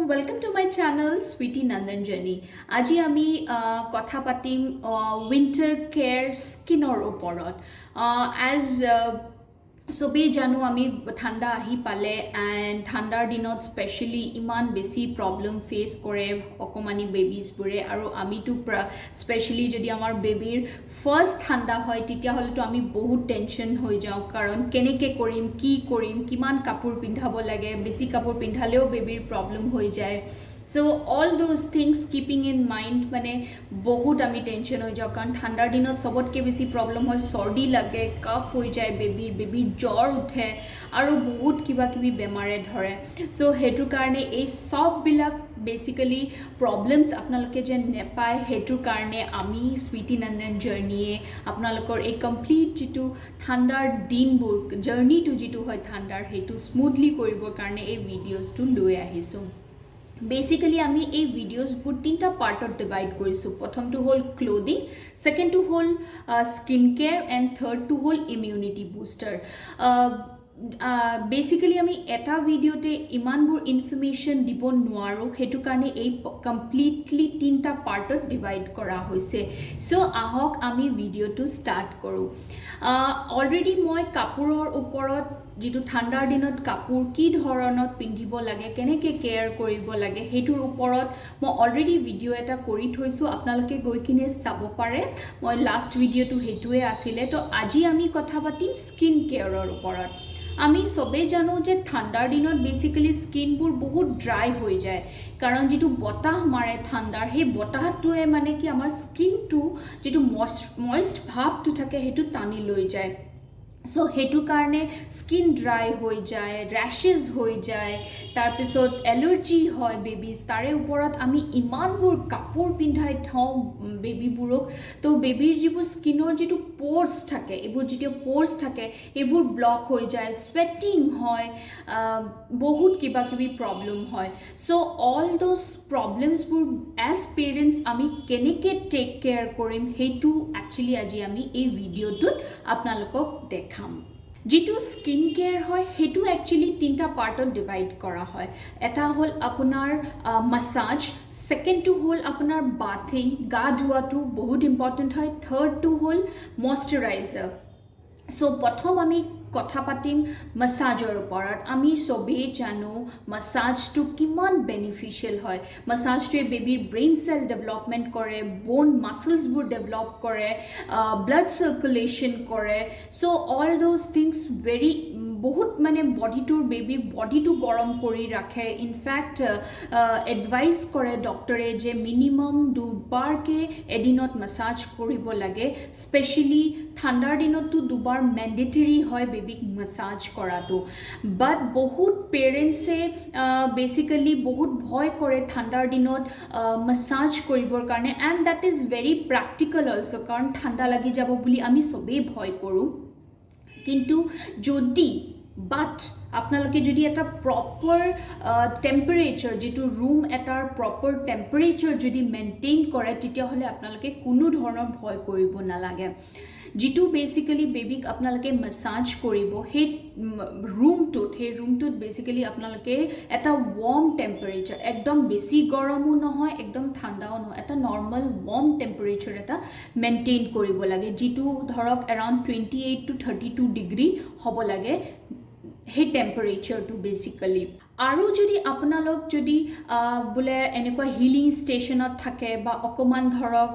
Welcome to my channel Sweetie Nandan Journey. আজি আমি কথা পাতিম winter care skinor ওপৰত as সবেই জানো আমি ঠাণ্ডা আহি পালে এণ্ড ঠাণ্ডাৰ দিনত স্পেচিয়েলি ইমান বেছি প্ৰব্লেম ফেচ কৰে অকমানি বেবিজবোৰে আৰু আমিতো স্পেচিয়েলি যদি আমাৰ বেবিৰ ফাৰ্ষ্ট ঠাণ্ডা হয় তেতিয়াহ'লেতো আমি বহুত টেনশ্যন হৈ যাওঁ কাৰণ কেনেকৈ কৰিম কি কৰিম কিমান কাপোৰ পিন্ধাব লাগে বেছি কাপোৰ পিন্ধালেও বেবিৰ প্ৰব্লেম হৈ যায় So all those things keeping in mind মানে বহুত আমি টেনশ্যন হৈ যাওঁ কাৰণ ঠাণ্ডাৰ দিনত চবতকৈ বেছি প্ৰব্লেম হয় চৰ্দি লাগে কাফ হৈ যায় বেবিৰ জ্বৰ উঠে আৰু বহুত কিবা কিবি বেমাৰে ধৰে চ' সেইটো কাৰণে এই চববিলাক বেচিকেলি প্ৰব্লেমছ আপোনালোকে যে নেপায় সেইটো কাৰণে আমি স্বীতি নন্দন জাৰ্ণিয়ে আপোনালোকৰ এই কমপ্লিট যিটো ঠাণ্ডাৰ দিনবোৰ জাৰ্ণিটো যিটো হয় ঠাণ্ডাৰ সেইটো স্মুথলি কৰিবৰ কাৰণে এই ভিডিঅ'জটো লৈ আহিছোঁ বেসিক্যালি আমি এই ভিডিওসবোৰ তিনটা পাৰ্টত ডিভাইড কৰিছোঁ প্ৰথমটো হ'ল ক্লোদিং সেকেন্ডটো হ'ল স্কিন কেয়াৰ এণ্ড থাৰ্ডটো হ'ল ইমিউনিটি বুষ্টাৰ বেসিক্যালি আমি এটা ভিডিওতে ইমানবোৰ ইনফৰমেশ্যন দিব নোৱাৰোঁ সেইটো কাৰণে এই কমপ্লিটলি তিনটা পাৰ্টত ডিভাইড কৰা হৈছে চ' আহক আমি ভিডিঅ'টো ষ্টাৰ্ট কৰোঁ অলৰেডি মই কাপোৰৰ ওপৰত যিটো ঠাণ্ডাৰ দিনত কাপোৰ কি ধৰণত পিন্ধিব লাগে কেনেকৈ কেয়াৰ কৰিব লাগে সেইটোৰ ওপৰত মই অলৰেডি ভিডিঅ' এটা কৰি থৈছোঁ আপোনালোকে গৈ কিনে চাব পাৰে মই লাষ্ট ভিডিঅ'টো সেইটোৱে আছিলে তো আজি আমি কথা পাতিম স্কিন কেয়াৰৰ ওপৰত আমি সবেই জানো যে ঠাণ্ডাৰ দিনত বেসিক্যালি স্কিনবোৰ বহুত ড্ৰাই হৈ যায় কাৰণ যিটো বতাহ মাৰে ঠাণ্ডাৰ সেই বতাহটোৱে মানে কি আমাৰ স্কিনটো যিটো মইষ্ট ভাৱটো থাকে সেইটো টানি লৈ যায় সো সেইটো কাৰণে স্কিন ড্ৰাই হৈ যায় ৰেশেছ হৈ যায় তাৰপিছত এলাৰ্জি হয় বেবিজ তাৰে ওপৰত আমি ইমানবোৰ কাপোৰ পিন্ধাই থওঁ বেবিবোৰক তো বেবিৰ যিবোৰ স্কিনৰ যিটো প'ৰ্ছ থাকে এইবোৰ যিটো প'ৰ্ছ থাকে এইবোৰ ব্লক হৈ যায় স্ৱেটিং হয় বহুত কিবা কিবি প্ৰব্লেম হয় চ' অল দ'জ প্ৰব্লেমছবোৰ এজ পেৰেণ্টছ আমি কেনেকৈ টেক কেয়াৰ কৰিম সেইটো একচুৱেলি আজি আমি এই ভিডিঅ'টোত আপোনালোকক দেখাম যিটো স্কিন কেয়াৰ হয় সেইটো একচুৱেলি তিনটা পাৰ্টত ডিভাইড কৰা হয় এটা হ'ল আপোনাৰ মাছাজ ছেকেণ্ডটো হ'ল আপোনাৰ বাথিং গা ধোৱাটো বহুত ইম্পৰ্টেণ্ট হয় থাৰ্ডটো হ'ল মইশ্চাৰাইজাৰ চ' প্ৰথম আমি কথা পাতিম মাছাজৰ ওপৰত আমি সবেই জানো মাছাজটো কিমান বেনিফিচিয়েল হয় মাছাজটোৱে বেবিৰ ব্ৰেইন চেল ডেভেলপমেণ্ট কৰে বোন মাছলছবোৰ ডেভেলপ কৰে ব্লাড চাৰ্কুলেশ্যন কৰে চ' অল দ'জ থিংছ ভেৰি বহুত মানে বেবিৰ বডিটো গৰম কৰি ৰাখে ইনফেক্ট এডভাইচ কৰে ডক্টৰে যে মিনিমাম দুবাৰকৈ এদিনত মাছাজ কৰিব লাগে স্পেচিয়েলি ঠাণ্ডাৰ দিনততো দুবাৰ মেণ্ডেটৰী হয় বেবিক মাছাজ কৰাটো বাট বহুত পেৰেণ্টছে বেচিকেলি বহুত ভয় কৰে ঠাণ্ডাৰ দিনত মাছাজ কৰিবৰ কাৰণে and that is very practical also' কাৰণ ঠাণ্ডা লাগি যাব বুলি আমি চবেই ভয় কৰোঁ কিন্তু যদি বাট আপোনালোকে যদি এটা প্ৰপাৰ টেম্পাৰেচাৰ যিটো ৰুম এটাৰ প্ৰপাৰ টেম্পাৰেচাৰ যদি মেইনটেইন কৰে তেতিয়াহ'লে আপোনালোকে কোনো ধৰণৰ ভয় কৰিব নালাগে যিটো বেচিকেলি বেবিক আপোনালোকে মাছাজ কৰিব সেই ৰুমটোত বেচিকেলি আপোনালোকে এটা ৱাৰ্ম টেম্পাৰেচাৰ একদম বেছি গৰমো নহয় একদম ঠাণ্ডাও নহয় এটা নৰ্মেল ৱাৰ্ম টেম্পাৰেচাৰ এটা মেইনটেইন কৰিব লাগে যিটো ধৰক এৰাউণ্ড 28 to 32 ডিগ্ৰী হ'ব লাগে সেই টেম্পাৰেচাৰটো বেচিকেলি আৰু যদি আপোনালোক যদি বোলে এনেকুৱা হিলিং ষ্টেচনত থাকে বা অকণমান ধৰক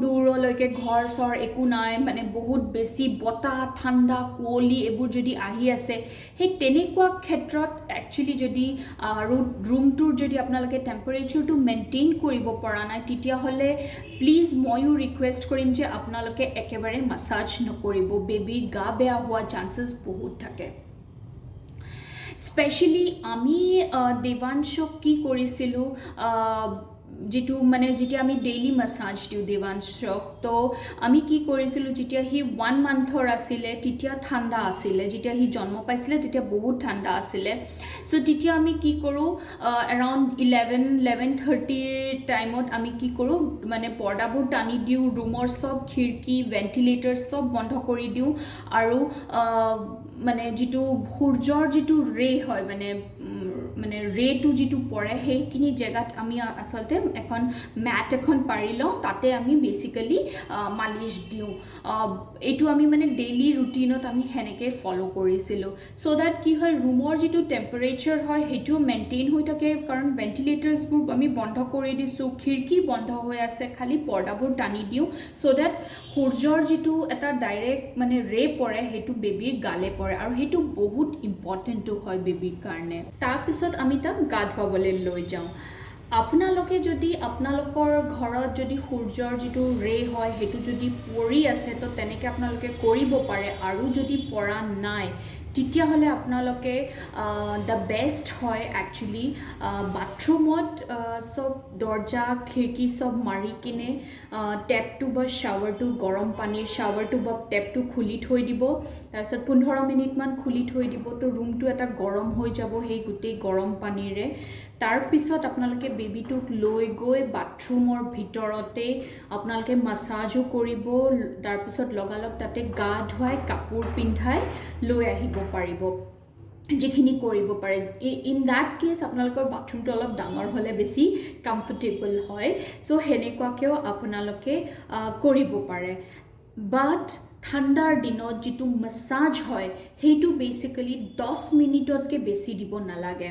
দূৰলৈকে ঘৰ চৰ একো নাই মানে বহুত বেছি বতাহ ঠাণ্ডা কুঁৱলী এইবোৰ যদি আহি আছে সেই তেনেকুৱা ক্ষেত্ৰত একচুৱেলি যদি ৰুমটোৰ যদি আপোনালোকে টেম্পাৰেচাৰটো মেইনটেইন কৰিব পৰা নাই তেতিয়াহ'লে প্লিজ ময়ো ৰিকুৱেষ্ট কৰিম যে আপোনালোকে একেবাৰে মাছাজ নকৰিব বেবিৰ গা বেয়া হোৱা চান্সেছ বহুত থাকে স্পেচিয়েলি আমি দেৱাংশক কি কৰিছিলোঁ যিটো মানে যেতিয়া আমি ডেইলি মাছাজ দিওঁ দেৱাংশক তো আমি কি কৰিছিলোঁ যেতিয়া সি 1 মান্থৰ আছিলে তেতিয়া ঠাণ্ডা আছিলে যেতিয়া সি জন্ম পাইছিলে তেতিয়া বহুত ঠাণ্ডা আছিলে চ' তেতিয়া আমি কি কৰোঁ এৰাউণ্ড 11:30 টাইমত আমি কি কৰোঁ মানে পৰ্দাবোৰ টানি দিওঁ ৰুমৰ চব খিৰিকী ভেণ্টিলেটৰ চব বন্ধ কৰি দিওঁ আৰু মানে যিটো সূৰ্যৰ যিটো ৰে হয় মানে মানে ৰেটো যিটো পৰে সেইখিনি জেগাত আমি আচলতে এখন মেট এখন পাৰি লওঁ তাতে আমি বেচিক্যালি মালিচ দিওঁ এইটো আমি মানে ডেইলি ৰুটিনত আমি সেনেকৈ ফ'ল' কৰিছিলোঁ চ' দেট কি হয় ৰুমৰ যিটো টেম্পাৰেচাৰ হয় সেইটোও মেইনটেইন হৈ থাকে কাৰণ ভেণ্টিলেটাৰ্ছবোৰ আমি বন্ধ কৰি দিছোঁ খিৰিকী বন্ধ হৈ আছে খালি পৰ্দাবোৰ টানি দিওঁ চ' দেট সূৰ্যৰ যিটো এটা ডাইৰেক্ট মানে ৰে পৰে সেইটো বেবীৰ গালে পৰে আৰু সেইটো বহুত ইম্পৰ্টেণ্টটো হয় বেবীৰ কাৰণে তাৰপিছত আমি তাক গা ধুৱাবলৈ লৈ যাওঁ আপোনালোকে যদি আপোনালোকৰ ঘৰত যদি সূৰ্যৰ যিটো ৰে হয় সেইটো যদি পৰি আছে তো তেনেকৈ আপোনালোকে কৰিব পাৰে আৰু যদি পৰা নাই তেতিয়াহ'লে আপোনালোকে দ্য বেষ্ট হয় একচুৱেলি বাথৰুমত চব দৰ্জা খিৰিকী চব মাৰি কিনে টেপটো বা শ্বাৱাৰটো গৰম পানীৰ শ্বাৱাৰটো বা টেপটো খুলি থৈ দিব তাৰপিছত 15 মিনিটমান খুলি থৈ দিব তো ৰুমটো এটা গৰম হৈ যাব সেই গোটেই গৰম পানীৰে তাৰপিছত আপোনালোকে বেবীটোক লৈ গৈ বাথৰুমৰ ভিতৰতে আপোনালোকে মাছাজো কৰিব তাৰপিছত লগালগ তাতে গা ধুৱাই কাপোৰ পিন্ধাই লৈ আহিব পাৰিব যিখিনি কৰিব পাৰে ইন দ্যাট কেছ আপোনালোকৰ বাথৰুমটো অলপ ডাঙৰ হ'লে বেছি কমফৰ্টেবল হয় চ' সেনেকুৱাকৈও আপোনালোকে কৰিব পাৰে বাট ঠাণ্ডাৰ দিনত যিটো মাছাজ হয় সেইটো বেচিক্যালি 10 মিনিটতকৈ বেছি দিব নালাগে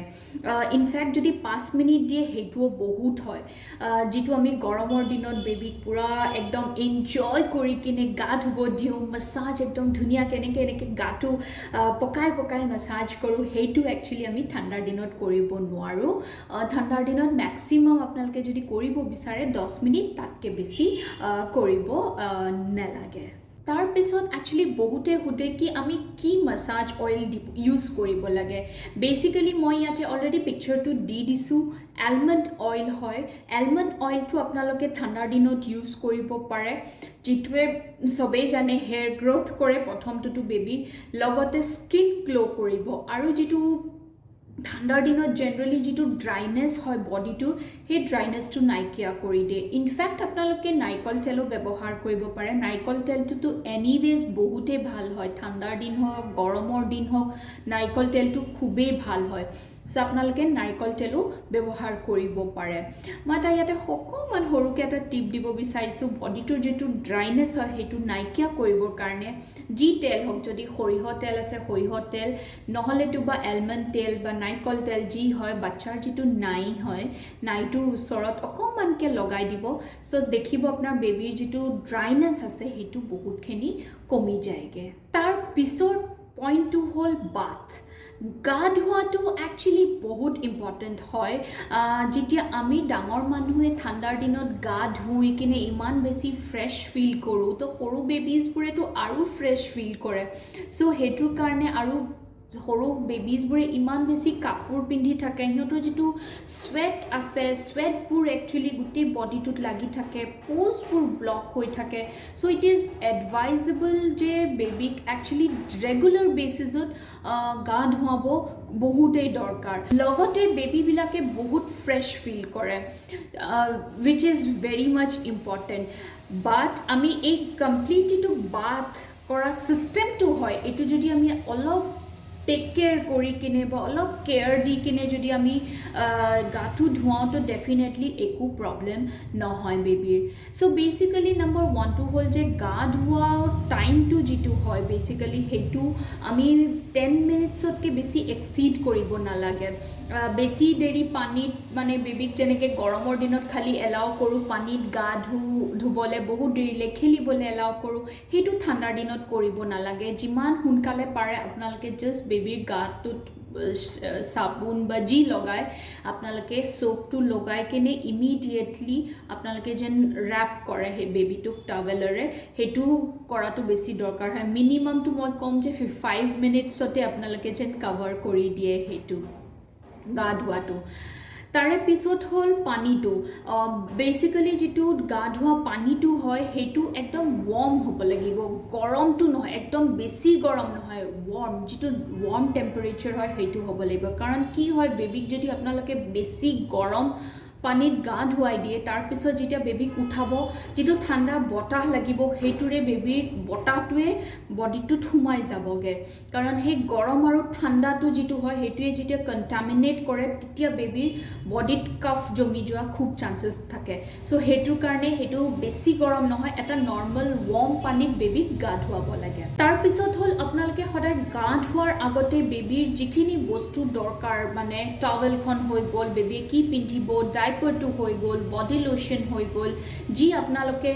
ইনফেক্ট যদি 5 মিনিট দিয়ে সেইটোও বহুত হয় যিটো আমি গৰমৰ দিনত বেবীক পূৰা একদম এনজয় কৰি কিনে গা ধুব দিওঁ মাছাজ একদম ধুনীয়াকৈ এনেকৈ গাটো পকাই পকাই মাছাজ কৰোঁ সেইটো একচুৱেলি আমি ঠাণ্ডাৰ দিনত কৰিব নোৱাৰোঁ ঠাণ্ডাৰ দিনত মেক্সিমাম আপোনালোকে যদি কৰিব বিচাৰে 10 মিনিট তাতকৈ বেছি কৰিব নালাগে তাৰপিছত একচুৱেলি বহুতে সোধে কি আমি কি মাছাজ অইল ইউজ কৰিব লাগে বেচিক্যালি মই ইয়াতে অলৰেডি পিকচাৰটো দি দিছোঁ এলমণ্ড অইল হয় এলমণ্ড অইলটো আপোনালোকে ঠাণ্ডাৰ দিনত ইউজ কৰিব পাৰে যিটোৱে চবেই জানে হেয়াৰ গ্ৰ'থ কৰে প্ৰথমটোতো বেবী লগতে স্কিন গ্ল' কৰিব আৰু যিটো ঠাণ্ডাৰ দিনত জেনেৰেলি যিটো ড্ৰাইনেছ হয় বডিটোৰ সেই ড্ৰাইনেছটো নাইকিয়া কৰি দিয়ে ইনফেক্ট আপোনালোকে নাৰিকল তেলো ব্যৱহাৰ কৰিব পাৰে নাৰিকল তেলটোতো এনিৱেজ বহুতেই ভাল হয় ঠাণ্ডাৰ দিন হওক গৰমৰ দিন হওক নাৰিকল তেলটো খুবেই ভাল হয় চ' আপোনালোকে নাৰিকল তেলো ব্যৱহাৰ কৰিব পাৰে মই এটা ইয়াতে অকণমান সৰুকৈ এটা টিপ দিব বিচাৰিছোঁ বডিটোৰ যিটো ড্ৰাইনেছ হয় সেইটো নাইকিয়া কৰিবৰ কাৰণে যি তেল হওক যদি সৰিয়হ তেল আছে সৰিয়হ তেল নহ'লেতো বা এলমণ্ড তেল বা নাৰিকল তেল যি হয় বাচ্চাৰ যিটো নাই হয় নাইটোৰ ওচৰত অকণমানকৈ লগাই দিব চ' দেখিব আপোনাৰ বেবীৰ যিটো ড্ৰাইনেছ আছে সেইটো বহুতখিনি কমি যায়গৈ তাৰ পিছৰ পইণ্টটো হ'ল বাথ গা ধোৱাটো একচুৱেলি বহুত ইম্পৰ্টেণ্ট হয় যেতিয়া আমি ডাঙৰ মানুহে ঠাণ্ডাৰ দিনত গা ধুই কিনে ইমান বেছি ফ্ৰেছ ফিল কৰোঁ তো সৰু বেবিজবোৰেতো আৰু ফ্ৰেছ ফিল কৰে চ' সেইটোৰ কাৰণে আৰু সৰু বেবিজবোৰে ইমান বেছি কাপোৰ পিন্ধি থাকে সিহঁতৰ যিটো স্ৱেট আছে স্ৱেটবোৰ একচুৱেলি গোটেই বডিটোত লাগি থাকে প'জবোৰ ব্লক হৈ থাকে চ' ইট ইজ এডভাইজেবল যে বেবীক একচুৱেলি ৰেগুলাৰ বেচিছত গা ধুৱাব বহুতেই দৰকাৰ লগতে বেবীবিলাকে বহুত ফ্ৰেছ ফিল কৰে which is very much important but আমি এই কমপ্লিট যিটো বাথ কৰা ছিষ্টেমটো হয় এইটো যদি আমি অলপ টেক কেয়াৰ কৰি কিনে বা অলপ কেয়াৰ দি কিনে যদি আমি গাটো ধুৱাওঁ তো ডেফিনেটলি একো প্ৰব্লেম নহয় বেবীৰ চ' বেচিকেলি নম্বৰ 1টো হ'ল যে গা ধোৱা টাইমটো যিটো হয় বেচিকেলি সেইটো আমি 10 মিনিটছতকৈ বেছি এক্সিড কৰিব নালাগে বেছি দেৰি পানীত মানে বেবীক যেনেকৈ গৰমৰ দিনত খালি এলাউ কৰোঁ পানীত গা ধুবলৈ বহুত দেৰিলৈ খেলিবলৈ এলাউ কৰোঁ সেইটো ঠাণ্ডাৰ দিনত কৰিব নালাগে যিমান সোনকালে পাৰে আপোনালোকে জাষ্ট বেবীৰ গাটোত চাবোন বা যি লগায় আপোনালোকে সোপটো লগাই কিনে ইমিডিয়েটলি আপোনালোকে যেন ৰেপ কৰে সেই বেবীটোক টাৱেলেৰে সেইটো কৰাটো বেছি দৰকাৰ হয় মিনিমামটো মই ক'ম যে 5 মিনিটছতে আপোনালোকে যেন কভাৰ কৰি দিয়ে সেইটো গা ধোৱাটো তাৰে পিছত হ'ল পানীটো বেচিকেলি যিটো গা ধোৱা পানীটো হয় সেইটো একদম ৱাৰ্ম হ'ব লাগিব গৰমটো নহয় একদম বেছি গৰম নহয় ৱাৰ্ম যিটো ৱাৰ্ম টেম্পাৰেচাৰ হয় সেইটো হ'ব লাগিব কাৰণ কি হয় বেবীক যদি আপোনালোকে বেছি গৰম পানীত গা ধুৱাই দিয়ে তাৰ পিছত যেতিয়া বেবিক উঠাব যেটো ঠাণ্ডা বতাহ লাগিব হেতুৰে বেবিৰ বতাহটোৱে বডিটোত সোমাই যাবগে কাৰণ সেই গৰম আৰু ঠাণ্ডাটো যেটো হয় হেতুৱে যেতিয়া কন্টামিনেট কৰে তেতিয়া বেবিৰ বডিত কফ জমি যোৱা খুব চান্সেস থাকে সো হেতুৰ কাৰণে হেতু বেছি গৰম নহয় এটা নৰ্মাল ওয়াৰ্ম পানীত বেবিক গা ধুৱাব লাগে তাৰ পিছত হল আপোনালোকে সদায় গা ধুৱাৰ আগতে বেবিৰ যিখিনি বস্তু দৰকাৰ মানে টাৱেলখন হৈ গ'ল বেবি কি পিন্ধিব ডাইপাৰটো হৈ গ'ল বডি লোশন হৈ গ'ল যি আপোনালোকে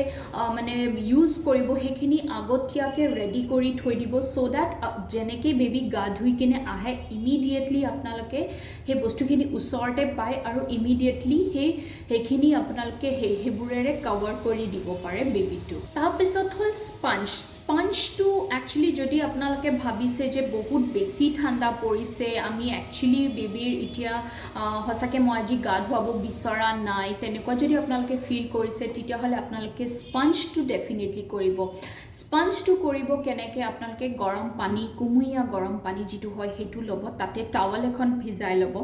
মানে ইউজ কৰিব হেখিনি আগতীয়াকে ৰেডি কৰি থৈ দিব সো দ্যাট যেনেকে বেবি গা ধুই কিনে আহে ইমিডিয়েটলি আপোনালোকে হে বস্তুখিনি উচৰতে পায় আৰু ইমিডিয়েটলি হেখিনি আপোনালোকে হেবুৰেৰে কভাৰ কৰি দিব পাৰে বেবিটো তাৰ পিছত হল স্পঞ্জটো একচুয়ালি যদি আপোনালোকে ভাবিছে যে বহুত বেছি ঠাণ্ডা পৰিছে আমি একচুয়ালি বেবিৰ ইতিয়া হসাকে মই আজি গা ধুৱাব বিচৰা নাই তেনেকুৱা যদি আপোনালোকে ফিল কৰিছে তেতিয়া হলে আপোনালোকে স্পঞ্জটো ডেফিনেটলি কৰিব স্পঞ্জটো কৰিব কেনেকে আপোনালোকে গৰম পানী কুমুইয়া গৰম পানী যেটো হয় হেতু লব তাতে টাৱেল এখন ভিজাই লব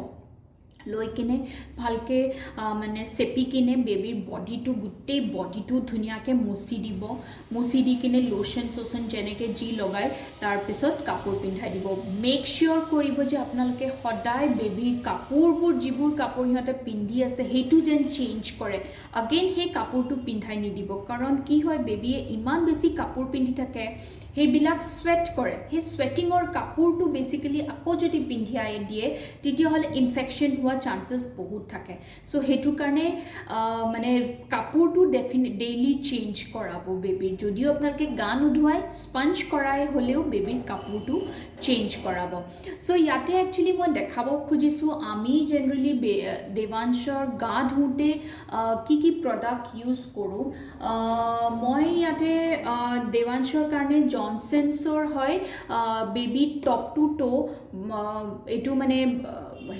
লৈ কিনে ভালকে মানে সেপি কিনে বেবিৰ বডিটো গুটেই বডিটো ধুনিয়াকে মুছি দি কিনে লোশন যেনেকে জি লগাই তাৰ পিছত কাপোৰ পিন্ধাই দিব মেক শিওৰ কৰিব যে আপোনালোকে সদায় বেবিৰ কাপোৰবোৰ যিবোৰ কাপোৰ হিহঁতে পিন্ধি আছে হেতু যেন চেঞ্জ কৰে अगेन হে কাপোৰটো পিন্ধাই নিদিব কাৰণ কি হয় বেবিয়ে ইমান বেছি কাপোৰ পিন্ধি থাকে হেবিলাক স্ৱেট কৰে হে স্ৱেটিংৰ কাপোৰটো বেসিক্যালি আকৌ যদি পিন্ধাই দিয়ে তেতিয়া হলে ইনফেকশন হোৱা চান্সেস বহুত থাকে সো হেতু কাৰণে মানে কাপোৰটো ডেইলি চেঞ্জ কৰাব বেবিৰ যদিও আপোনালোকে গা নুধুৱাই স্পঞ্জ কৰাই হলেও বেবিৰ কাপোৰটো চেঞ্জ কৰাব সো ইয়াতে একচুয়ালি মই দেখাব খুজিছো আমি জেনাৰেলি দেৱাংশৰ গা ধুতে কি প্ৰডাক্ট ইউজ কৰো মই ইয়াতে দেৱাংশৰ কাৰণে জনসনছৰ হয় বেবি টপ টু টো এটো মানে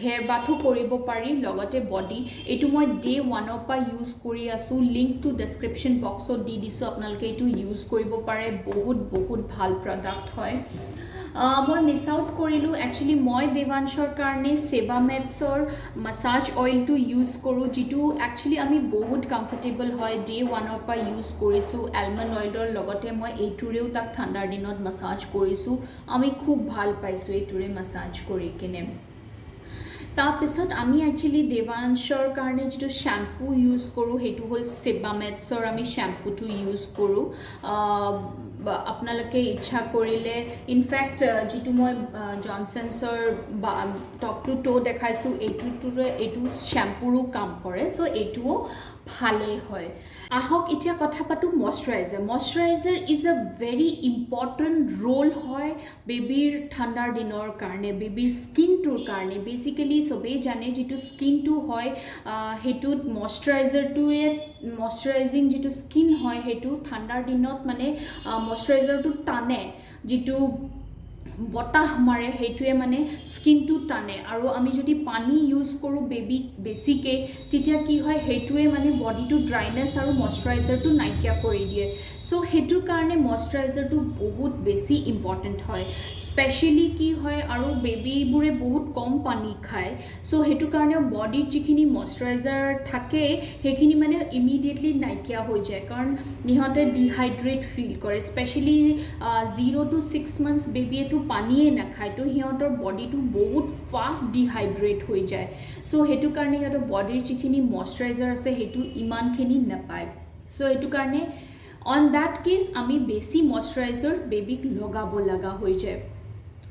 হেয়াৰ বাথো কৰিব পাৰি লগতে বডি এটো মই ডে 1 পৰা ইউজ কৰি আছো লিংক টু ডেসক্ৰিপচন বক্সত দি দিছো আপোনালোকে এটো ইউজ কৰিব পাৰে বহুত ভাল প্ৰডাক্ট হয় মই মিস আউট কৰিলো একচুয়ালি মই দেৱাংশৰ কাৰণে সেবামেডছৰ মাসাজ অইলটো ইউজ কৰো যেটো একচুয়ালি আমি বহুত কমফৰ্টেবল হয় ডে 1 পৰা ইউজ কৰিছো আলমন্ড অইলৰ লগতে মই এইটোৰেও তাক ঠাণ্ডাৰ দিনত মাসাজ কৰিছো আমি খুব ভাল পাইছো এইটোৰে মাসাজ কৰি কিনে তাৰ পিছত আমি একচুয়ালি দেৱাংশৰ কাৰণে যেটো শ্যাম্পু ইউজ কৰো হেতু হল সেবামেডছৰ আমি শ্যাম্পুটো ইউজ কৰো আপোনালোকে ইচ্ছা কৰিলে ইনফ্যাক্ট যেটো মই জনসনছৰ টপ টু টো দেখাইছো এইটো শ্যাম্পুৰো কাম কৰে সো এইটো ভালে হয় আহক এতিয়া কথা পাতো moisturiser is a very important role হয় বেবিৰ ঠাণ্ডাৰ দিনৰ কাৰণে বেবিৰ স্কিনটোৰ কাৰণে বেসিক্যালি সবে জানে যেটো স্কিনটো হয় হেতুত ময়শ্চাৰাইজিং যেটো স্কিন হয় হেতু ঠাণ্ডাৰ দিনত মানে ময়শ্চাৰাইজাৰটো টানে যেটো বতাহ মাৰে হেতুৱে মানে স্কিনটো টানে আৰু আমি যদি পানী ইউজ কৰো বেবি বেছিকে তেতিয়া কি হয় হেতুৱে মানে বডিটো ড্ৰাইনেছ আৰু ময়শ্চাৰাইজাৰটো নাইকিয়া কৰি দিয়ে সো হেতুৰ কাৰণে ময়শ্চাৰাইজাৰটো বহুত বেছি ইম্পৰ্টেন্ট হয় স্পেশালি কি হয় আৰু বেবিবোৰে বহুত কম পানী খায় সো হেতুৰ কাৰণে বডিত যিখিনি ময়শ্চাৰাইজাৰ থাকে হেখিনি মানে ইমিডিয়েটলি নাইকিয়া হৈ যায় কাৰণ নিহতে ডিহাইড্ৰেট ফিল কৰে স্পেশালি 0 to 6 months বেবিয়েটো পানীয়ে নাখায় তো হিহঁতৰ বডিটো বহুত ফাষ্ট ডিহাইড্ৰেট হৈ যায় সো হেতু কাৰণে হিহঁতৰ বডিৰ যিখিনি ময়শ্চাৰাইজাৰ আছে হেতু ইমানখিনি নাপায় সো হেতু কাৰণে অন দ্যাট কেস আমি বেছি ময়শ্চাৰাইজাৰ বেবিক লগাব লগা হৈ যায়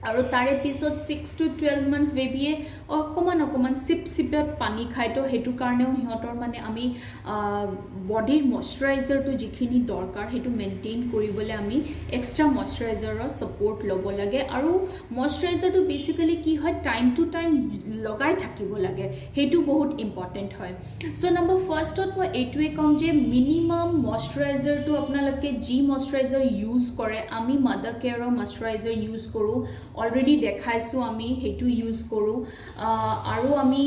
আৰু তাৰে পিছত 6 to 12 months বেবিয়ে অকমান সিপত পানী খায় তো হেতু কাৰণেও হিহঁতৰ মানে আমি বডিৰ ময়শ্চাৰাইজাৰটো যিখিনি দৰকাৰ হেতু মেইনটেইন কৰিবলৈ আমি এক্সট্ৰা ময়শ্চাৰাইজাৰৰ সাপোৰ্ট ল'ব লাগে আৰু ময়শ্চাৰাইজাৰটো বেসিক্যালি কি হয় টাইম টু টাইম লগাই থাকিব লাগে হেতু বহুত ইম্পৰ্টেন্ট হয় সো নম্বৰ ফাৰ্ষ্টত মই এইটোৱে কম যে মিনিমাম ময়শ্চাৰাইজাৰটো আপোনালোকে জি ময়শ্চাৰাইজাৰ ইউজ কৰে আমি মাদাৰ কেয়াৰৰ ময়শ্চাৰাইজাৰ ইউজ কৰো অলৰেডি দেখাইছোঁ আমি সেইটো ইউজ কৰোঁ আৰু আমি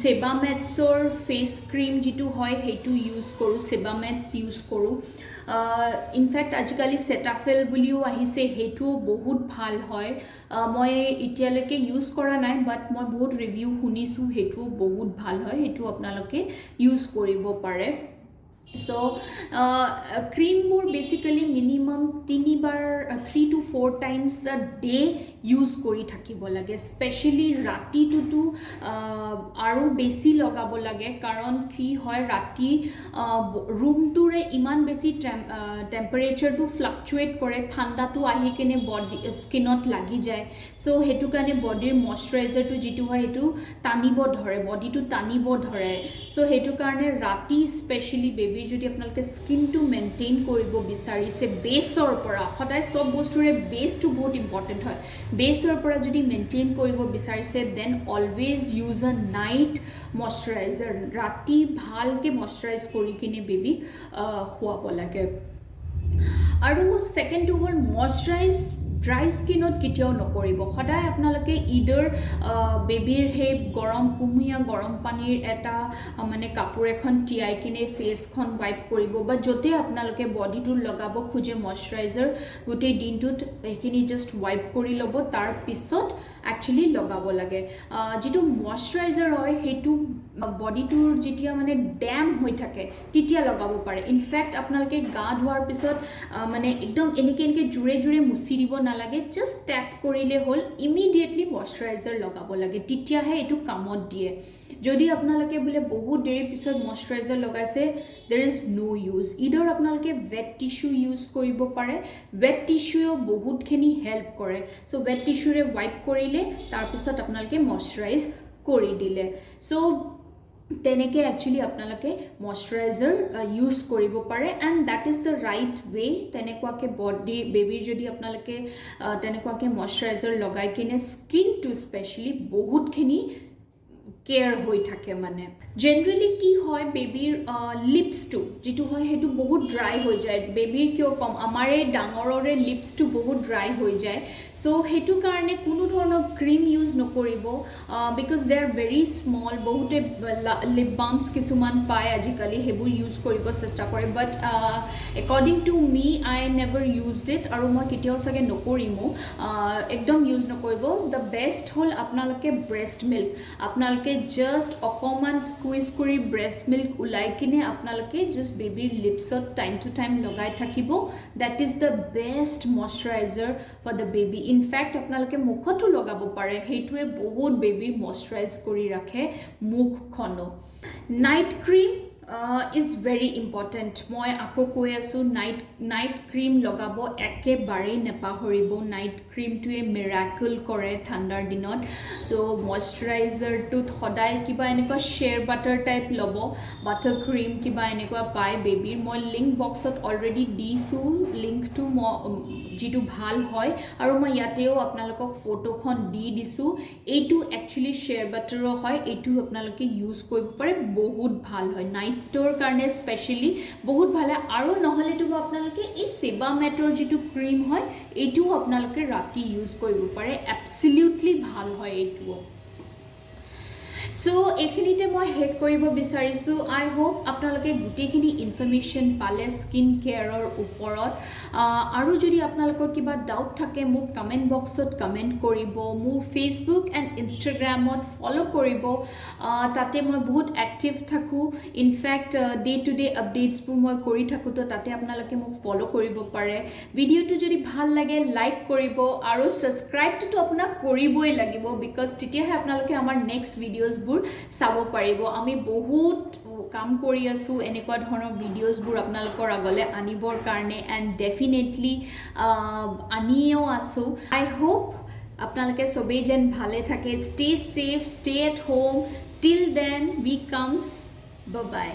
সেবামেটছৰ ফেচ ক্ৰীম যিটো হয় সেইটো ইউজ কৰোঁ সেবামেটছ ইউজ কৰোঁ ইনফেক্ট আজিকালি সেটাফেল বুলিও আহিছে সেইটোও বহুত ভাল হয় মই এতিয়ালৈকে ইউজ কৰা নাই বাট মই বহুত ৰিভিউ শুনিছোঁ সেইটোও বহুত ভাল হয় সেইটো আপোনালোকে ইউজ কৰিব পাৰে So, cream more basically minimum 3 to 4 times a day use kori thakibo lage especially rati to aru besi logabo lage karon ki hoy rati room to re iman besi temperature to fluctuate kore thanda to ahi kene body skin ot lagi jay so hetu kane body moisturizer to jitu hoy etu tanibo dhore body to tanibo dhore so hetu karone rati especially baby যদি আপোনালোকে স্কিনটো maintain কৰিব বিচাৰিছে বেছৰ পৰা সদায় সব বস্তুৰে বেছটো বহুত ইম্পৰ্টেণ্ট হয় বেছৰ পৰা যদি মেইনটেইন কৰিব বিচাৰিছে then always use a night moisturiser ৰাতি ভালকৈ মইশ্চাৰাইজ কৰি কিনে বেবিক খুৱাব লাগে আৰু ছেকেণ্ডটো হ'ল মইশ্চাৰাইজ ড্ৰাই স্কিনত কেতিয়াও নকৰিব সদায় আপোনালোকে ইডাৰ বেবিৰ হে গৰম কুমিয়া গৰম পানীৰ এটা মানে কাপোৰ এখন টিয়াই কিনে ফেচখন ওয়াইপ কৰিব বা যতে আপোনালোকে বডিটো লগাব খুজে মইশ্চাৰাইজাৰ গোটেই দিনটোত এইখিনি জাস্ট ওয়াইপ কৰি ল'ব তাৰ পিছত একচুয়ালি লগাব লাগে যেটো মইশ্চাৰাইজাৰ হয় হেতু বডিটোৰ যেতিয়া মানে ড্যাম হৈ থাকে তেতিয়া লগাব পাৰে ইনফেক্ট আপোনালোকে গা ধোৱাৰ পিছত মানে একদম এনেকে জুৰে জুৰে মুছি দিব নালাগে জাস্ট ট্যাপ কৰিলে হল ইমিডিয়েটলি মইশ্চাৰাইজাৰ লগাব লাগে তেতিয়াহে এটো কামত দিয়ে যদি আপোনালোকে বলে বহুত দেৰি পিছত মইশ্চাৰাইজাৰ লগাইছে there is no use either আপোনালোকে wet tissue use কৰিব পাৰে wet tissue বহুতখিনি হেল্প কৰে so wet tissue ৰে wipe কৰিলে তাৰ পিছত আপোনালোকে মইশ্চাৰাইজ কৰি দিলে so তেনেকে actually আপোনালোকে মইশ্চাৰাইজাৰ ইউজ কৰিব পাৰে and that is the right way তেনেকুৱাকে বডি বেবি যদি আপোনালোকে তেনেকুৱাকে মইশ্চাৰাইজাৰ লগাই কিনে স্কিন টু স্পেশালি বহুতখিনি কেয়াৰ হৈ থাকে মানে জেনাৰেলি কি হয় বেবিৰ লিপস টু যেটো হয় হেতু বহুত ড্ৰাই হৈ যায় বেবিৰ কিয় কম আমাৰে ডাঙৰৰে লিপস টু বহুত ড্ৰাই হৈ যায় সো হেতু কাৰণে কোনো ধৰণৰ ক্ৰীম ইউজ নকৰিব because they are very small বহুতে লিপ বামস কিছুমান পায় আজিকালি হেবুৰ ইউজ কৰিব চেষ্টা কৰে but according to me I never used it আৰু মই কেতিয়াও সাগে নকৰিমো একদম ইউজ নকৰিব দ্য বেষ্ট হল আপোনালোকে ব্ৰেষ্ট মিল্ক আপোনালোকে just অকমান স্কুইজ কৰি ব্ৰেষ্ট মিল্ক উলাই কিনে আপোনালোকে just বেবিৰ লিপছত টাইম টু টাইম লগাই থাকিব that is the best moisturizer for the baby in fact আপোনালোকে মুখতো লগাব পাৰে হেতুৱে বহুত বেবি মইশ্চাৰাইজ কৰি ৰাখে মুখখনো night cream is very important মই আকো কৈ আছো নাইট ক্ৰীম লগাব একেবাৰে নেপাহৰিব নাইট ক্ৰীমটোৱে মিৰাকল কৰে ঠাণ্ডাৰ দিনত সো মইশ্চাৰাইজাৰটো সদায় কিবা এনেকুৱা শেয়াৰ বাটাৰ টাইপ লব বাটাৰ ক্ৰীম কিবা এনেকুৱা পাই বেবিৰ মই লিংক বক্সত অলৰেডি দিছো লিংকটো যেটো ভাল হয় আৰু মই ইয়াতেও আপোনালোকক ফটোখন দি দিছো এইটো একচুয়ালি শেয়াৰ বাটাৰৰ হয় এইটো আপোনালোকে ইউজ কৰিব পাৰে বহুত ভাল হয় নাইটৰ কাৰণে স্পেশালি বহুত ভাল আৰু নহলে তো আপোনালোকে এই সেবামেটৰ যেটো ক্ৰীম হয় এইটো আপোনালোকে ৰাতি ইউজ কৰিব পাৰে এবসলিউটলি ভাল হয় এইটো So, এইখিনিতে মই হেড কৰিব বিচাৰিছো আই হোপ আপোনালোকে গুটেখিনি ইনফৰমেশন পালে স্কিন কেয়াৰৰ ওপৰত আৰু যদি আপোনালোকৰ কিবা ডাউট থাকে মোক কমেন্ট বক্সত কমেন্ট কৰিব মোৰ ফেসবুক এণ্ড ইনষ্টাগ্ৰামত ফলো কৰিব তাতে মই বহুত এক্টিভ থাকো ইনফেক্ট ডে টু ডে আপডেটছবোৰ মই কৰি থাকো তো তাতে আপোনালোকে মোক ফলো কৰিব পাৰে ভিডিওটো যদি ভাল লাগে লাইক কৰিব আৰু সাবস্ক্ৰাইবটো আপোনাক কৰিবই লাগিব বিকজ তেতিয়াহে আপোনালোকে আমাৰ নেক্সট ভিডিওজ চাব পাৰিব আমি বহুত কাম কৰি আছো এনেকুৱা ধৰণৰ ভিডিওজবোৰ আপোনালোকৰ আগলে আনিবৰ কাৰণে এণ্ড ডেফিনেটলি আনিও আছো আই হোপ আপোনালোকে সবেই যেন ভালে থাকে stay safe stay at home till then we comes bye by